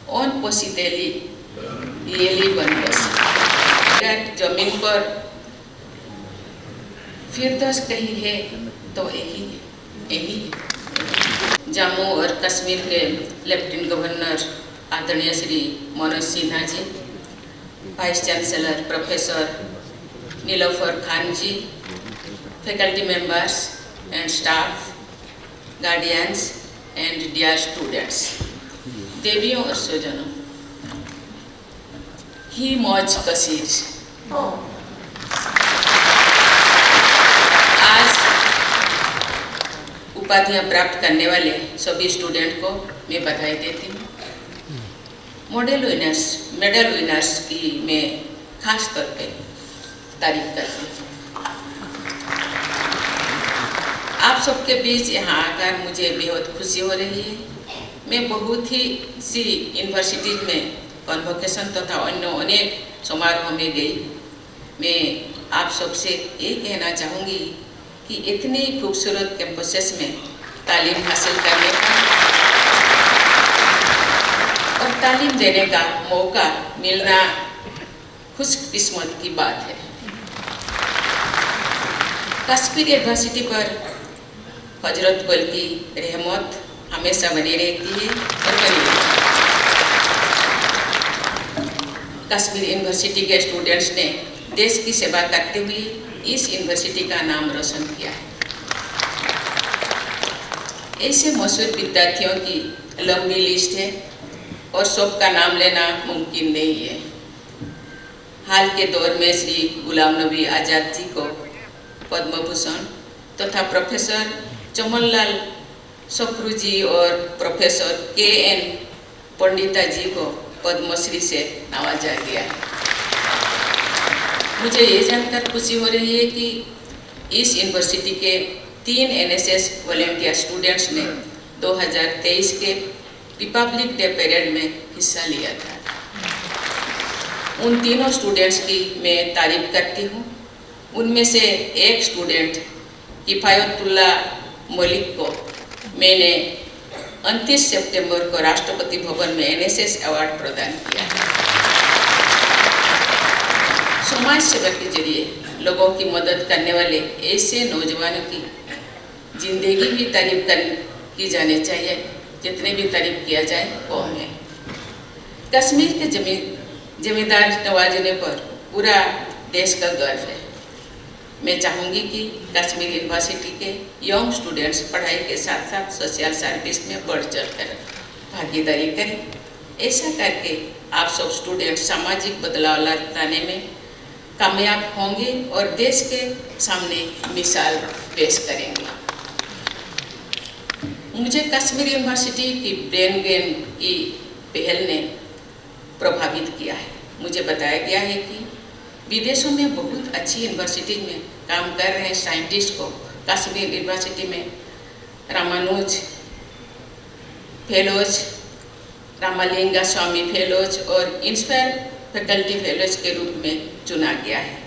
on positeli yeli बनबस जमीन पर फिरदौस कहीं है तो यही जम्मू और कश्मीर के लेफ्टिनेंट गवर्नर आदरणीय Shri Manoj Sinha ji, vice chancellor professor Nilofar Khan ji, faculty members and staff, guardians and dear students, देवियों और स्वजनों, ही मौज कसीर। आज उपाधियां प्राप्त करने वाले सभी स्टूडेंट को मैं बधाई देती हूँ। मेडल विनर्स की मैं खास तौर पे तारीफ करती हूँ। आप सबके बीच यहाँ आकर मुझे बेहद खुशी हो रही है। मैं बहुत ही सी यूनिवर्सिटीज में कॉन्वोकेशन तथा अन्य अनेक समारोह में गई। मैं आप सबसे ये कहना चाहूँगी कि इतनी खूबसूरत कैंपसेस में तालीम हासिल करने का और तालीम देने का मौका मिलना खुशकिस्मत की बात है। कश्मीर यूनिवर्सिटी पर हजरत बल की रहमत हमेशा बनी रहती है और बनी रहती है। कश्मीर यूनिवर्सिटी के स्टूडेंट्स ने देश की सेवा करते हुए इस यूनिवर्सिटी का नाम रोशन किया है। ऐसे मशहूर विद्यार्थियों की लंबी लिस्ट है और सबका नाम लेना मुमकिन नहीं है। हाल के दौर में श्री गुलाम नबी आज़ाद जी को पद्म भूषण तथा प्रोफेसर चमनलाल सप्रू जी और प्रोफेसर KN पंडिता जी को पद्मश्री से नवाजा गया है। मुझे ये जानकर खुशी हो रही है कि इस यूनिवर्सिटी के 3 NSS वॉलंटियर स्टूडेंट्स ने 2023 के रिपब्लिक डे परेड में हिस्सा लिया था। उन तीनों स्टूडेंट्स की मैं तारीफ करती हूँ। उनमें से एक स्टूडेंट किफ़ायतुल्ला मलिक को मैंने 29 सितंबर को राष्ट्रपति भवन में NSS अवार्ड प्रदान किया है। समाज सेवा के जरिए लोगों की मदद करने वाले ऐसे नौजवानों की जिंदगी भी तारीफ की जानी चाहिए। जितने भी तारीफ किया जाए कम है। कश्मीर के जमींदार नवाजने पर पूरा देश का गर्व है। मैं चाहूँगी कि कश्मीर यूनिवर्सिटी के यंग स्टूडेंट्स पढ़ाई के साथ साथ सोशल सर्विस में बढ़ चढ़ कर भागीदारी करें। ऐसा करके आप सब स्टूडेंट सामाजिक बदलाव लाने में कामयाब होंगे और देश के सामने मिसाल पेश करेंगे। मुझे कश्मीर यूनिवर्सिटी की ब्रेन गेन की पहल ने प्रभावित किया है। मुझे बताया गया है कि विदेशों में बहुत अच्छी यूनिवर्सिटीज में काम कर रहे साइंटिस्ट को कश्मीर यूनिवर्सिटी में रामानुज फेलोज, रामालिंगा स्वामी फेलोज और इंस्पायर फैकल्टी फेलोज के रूप में चुना गया है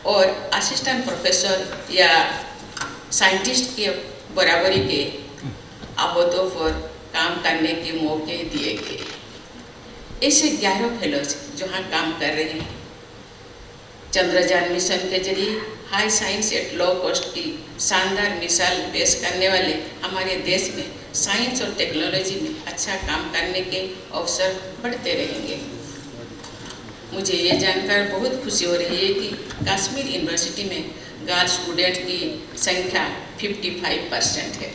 और असिस्टेंट प्रोफेसर या साइंटिस्ट के बराबरी के अहदों पर काम करने के मौके दिए गए। ऐसे 11 फेलोज जहाँ काम कर रहे हैं। चंद्रयान मिशन के जरिए high science at low cost की शानदार मिसाल पेश करने वाले हमारे देश में साइंस और टेक्नोलॉजी में अच्छा काम करने के अवसर बढ़ते रहेंगे। मुझे ये जानकर बहुत खुशी हो रही है कि कश्मीर यूनिवर्सिटी में गर्ल स्टूडेंट की संख्या 55% है।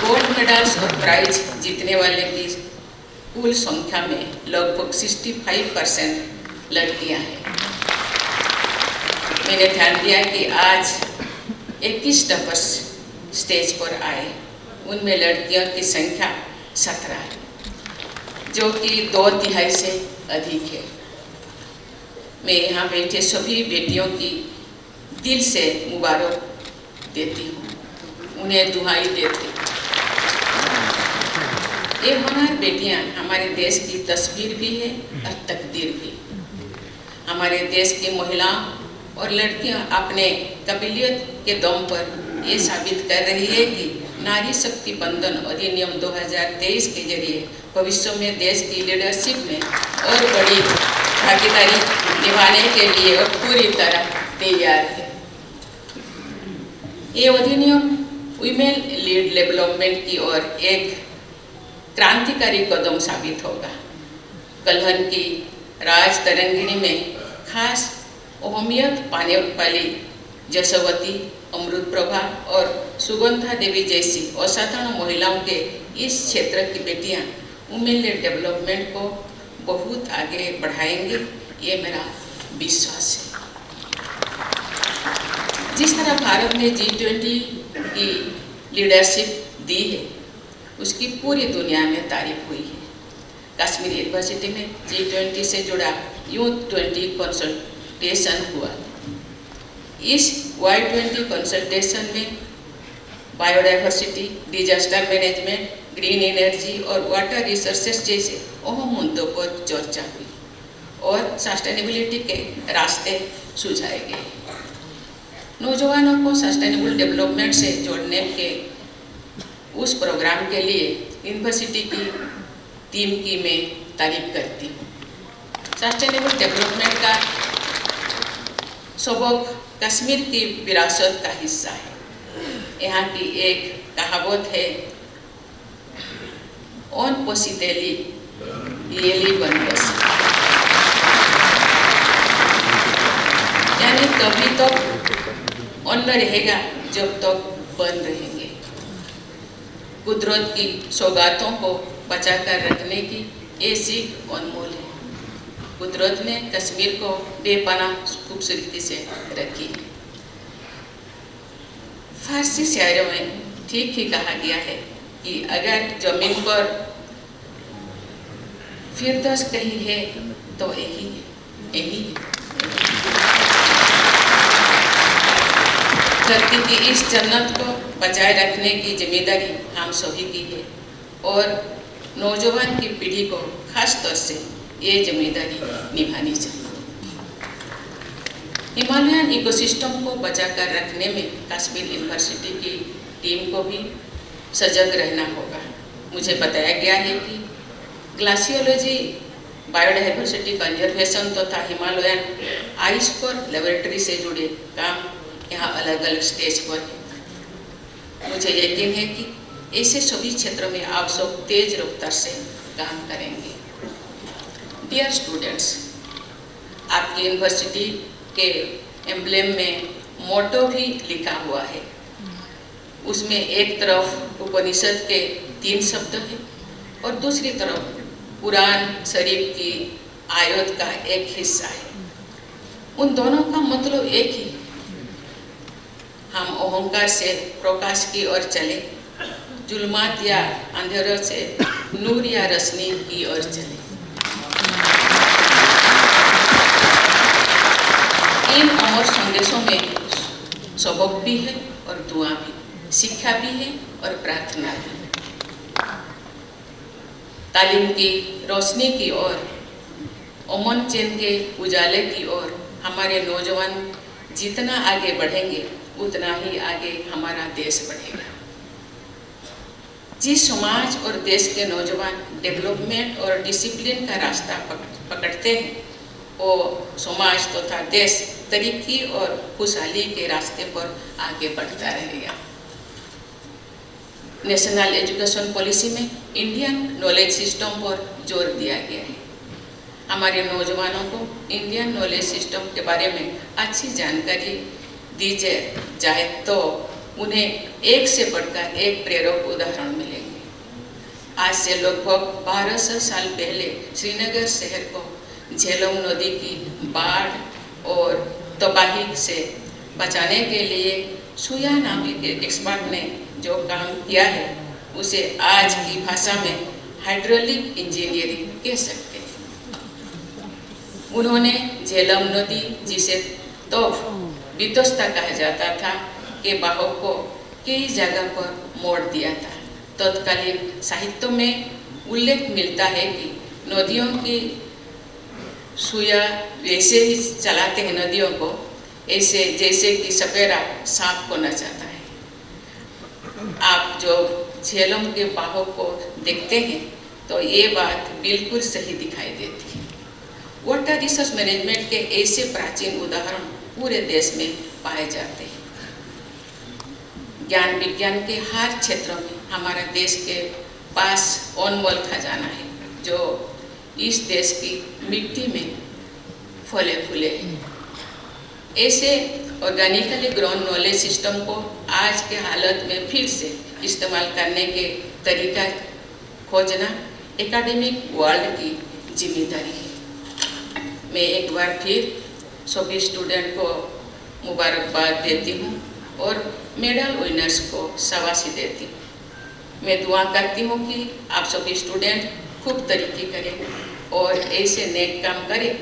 गोल्ड मेडल्स और प्राइज जीतने वाले की कुल संख्या में लगभग 65% लड़कियां हैं। मैंने ध्यान दिया कि आज 21 टॉपर्स स्टेज पर आए, उनमें लड़कियों की संख्या 17 है, जो कि 2/3 से अधिक है। मैं यहाँ बैठे सभी बेटियों की दिल से मुबारक देती हूँ, उन्हें दुहाई देती हूँ। ये होनहार बेटियाँ हमारे देश की तस्वीर भी है और तकदीर भी। हमारे देश की महिलाओं और लड़कियाँ अपने काबिलियत के दम पर ये साबित कर रही है कि नारी शक्ति बंधन अधिनियम 2023 के जरिए भविष्य में देश की लीडरशिप में और बड़ी भागीदारी निभाने के लिए और पूरी तरह तैयार है। ये अधिनियम वीमेन लीड डेवलपमेंट की ओर एक क्रांतिकारी कदम साबित होगा। कलहन की राज तरंगिणी में खास अहमियत पाने वाली जसवती, अमृत प्रभा और सुगंधा देवी जैसी असाधारण महिलाओं के इस क्षेत्र की बेटियां वुमेन लेड डेवलपमेंट को बहुत आगे बढ़ाएंगे, ये मेरा विश्वास है। जिस तरह भारत ने G20 की लीडरशिप दी है, उसकी पूरी दुनिया में तारीफ हुई है। कश्मीर यूनिवर्सिटी में G20 से जुड़ा यूथ 20 कंसल्टेशन हुआ। इस Y20 कंसल्टेशन में biodiversity, disaster management, green energy और वाटर रिसोर्सेस जैसे अहम मुद्दों पर चर्चा हुई और सस्टेनेबिलिटी के रास्ते सुझाए गए। नौजवानों को सस्टेनेबल डेवलपमेंट से जोड़ने के उस प्रोग्राम के लिए यूनिवर्सिटी की टीम की मैं तारीफ करती हूँ। सस्टेनेबल डेवलपमेंट का सबक कश्मीर की विरासत का हिस्सा है। यहाँ की एक कहावत है, ओन पोसीतेली येली बनबस, यानी तभी तो अन्न रहेगा जब तक बंद रहेंगे। कुदरत की सौगातों को बचाकर रखने की ये सीख अनमोल है। कुदरत ने कश्मीर को बेपनाह खूबसूरती से रखी है। फारसी शायरों में ठीक ही कहा गया है कि अगर जमीन पर फिरदौस कहीं है तो यही है। धरती की इस जन्नत को बचाए रखने की जिम्मेदारी हम सभी की है और नौजवान की पीढ़ी को खास तौर से ये जिम्मेदारी निभानी चाहिए। हिमालयन इकोसिस्टम को बचाकर रखने में कश्मीर यूनिवर्सिटी की टीम को भी सजग रहना होगा। मुझे बताया गया है कि ग्लासियोलॉजी, बायोडाइवर्सिटी कंजर्वेशन तथा हिमालयन आइस पर लेबोरेटरी से जुड़े काम यहाँ अलग अलग स्टेज पर है। मुझे यकीन है कि ऐसे सभी क्षेत्रों में आप सब तेज रफ्तार से काम करेंगे। डियर स्टूडेंट्स, आपकी यूनिवर्सिटी के एम्ब्लेम में मोटो भी लिखा हुआ है। उसमें एक तरफ उपनिषद के 3 शब्द हैं और दूसरी तरफ कुरान शरीफ की आयत का एक हिस्सा है। उन दोनों का मतलब एक ही, हम अहंकार से प्रकाश की ओर चले, जुल्मात या अंधेरों से नूर या रोशनी की ओर चले। इन अमर संदेशों में सबक भी है और दुआ भी, शिक्षा भी है और प्रार्थना भी। तालीम की रोशनी की ओर, अमन चैन के उजाले की ओर हमारे नौजवान जितना आगे बढ़ेंगे उतना ही आगे हमारा देश बढ़ेगा। जिस समाज और देश के नौजवान डेवलपमेंट और डिसिप्लिन का रास्ता पकड़ते हैं, वो समाज तथा देश तरक्की और खुशहाली के रास्ते पर आगे बढ़ता रहेगा। नेशनल एजुकेशन पॉलिसी में इंडियन नॉलेज सिस्टम पर जोर दिया गया है। हमारे नौजवानों को इंडियन नॉलेज सिस्टम के बारे में अच्छी जानकारी दी जाए तो उन्हें एक से बढ़कर एक प्रेरक उदाहरण मिलेंगे। आज से लगभग 1200 साल पहले श्रीनगर शहर को झेलम नदी की बाढ़ और तबाही से बचाने के लिए सुया नामी के एक्सपर्ट ने जो काम किया है उसे आज की भाषा में हाइड्रोलिक इंजीनियरिंग कह सकते हैं। उन्होंने झेलम नदी, जिसे तब वितस्ता कहा जाता था, के बहाव को कई जगह पर मोड़ दिया था। तत्कालीन साहित्य में उल्लेख मिलता है कि नदियों की सुया वैसे ही चलाते हैं नदियों को, ऐसे जैसे कि सपेरा सांप को नचाता है। आप जो झेलम के बाहों को देखते हैं तो ये बात बिल्कुल सही दिखाई देती है। वाटर रिसोर्स मैनेजमेंट के ऐसे प्राचीन उदाहरण पूरे देश में पाए जाते हैं। ज्ञान विज्ञान के हर क्षेत्रों में हमारा देश के पास अनमोल खजाना है जो इस देश की मिट्टी में फले फूले हैं। ऐसे ऑर्गेनिकली ग्रोन नॉलेज सिस्टम को आज के हालत में फिर से इस्तेमाल करने के तरीका खोजना एकेडमिक वर्ल्ड की जिम्मेदारी है। मैं एक बार फिर सभी स्टूडेंट को मुबारकबाद देती हूँ और मेडल विनर्स को शाबाशी देती हूँ। मैं दुआ करती हूँ कि आप सभी स्टूडेंट खूब तरक्की करें और ऐसे नेक काम करें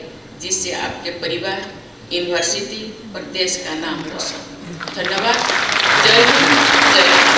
जिससे आपके परिवार, यूनिवर्सिटी और देश का नाम रोशन। धन्यवाद। जय हिंद, जय भारत।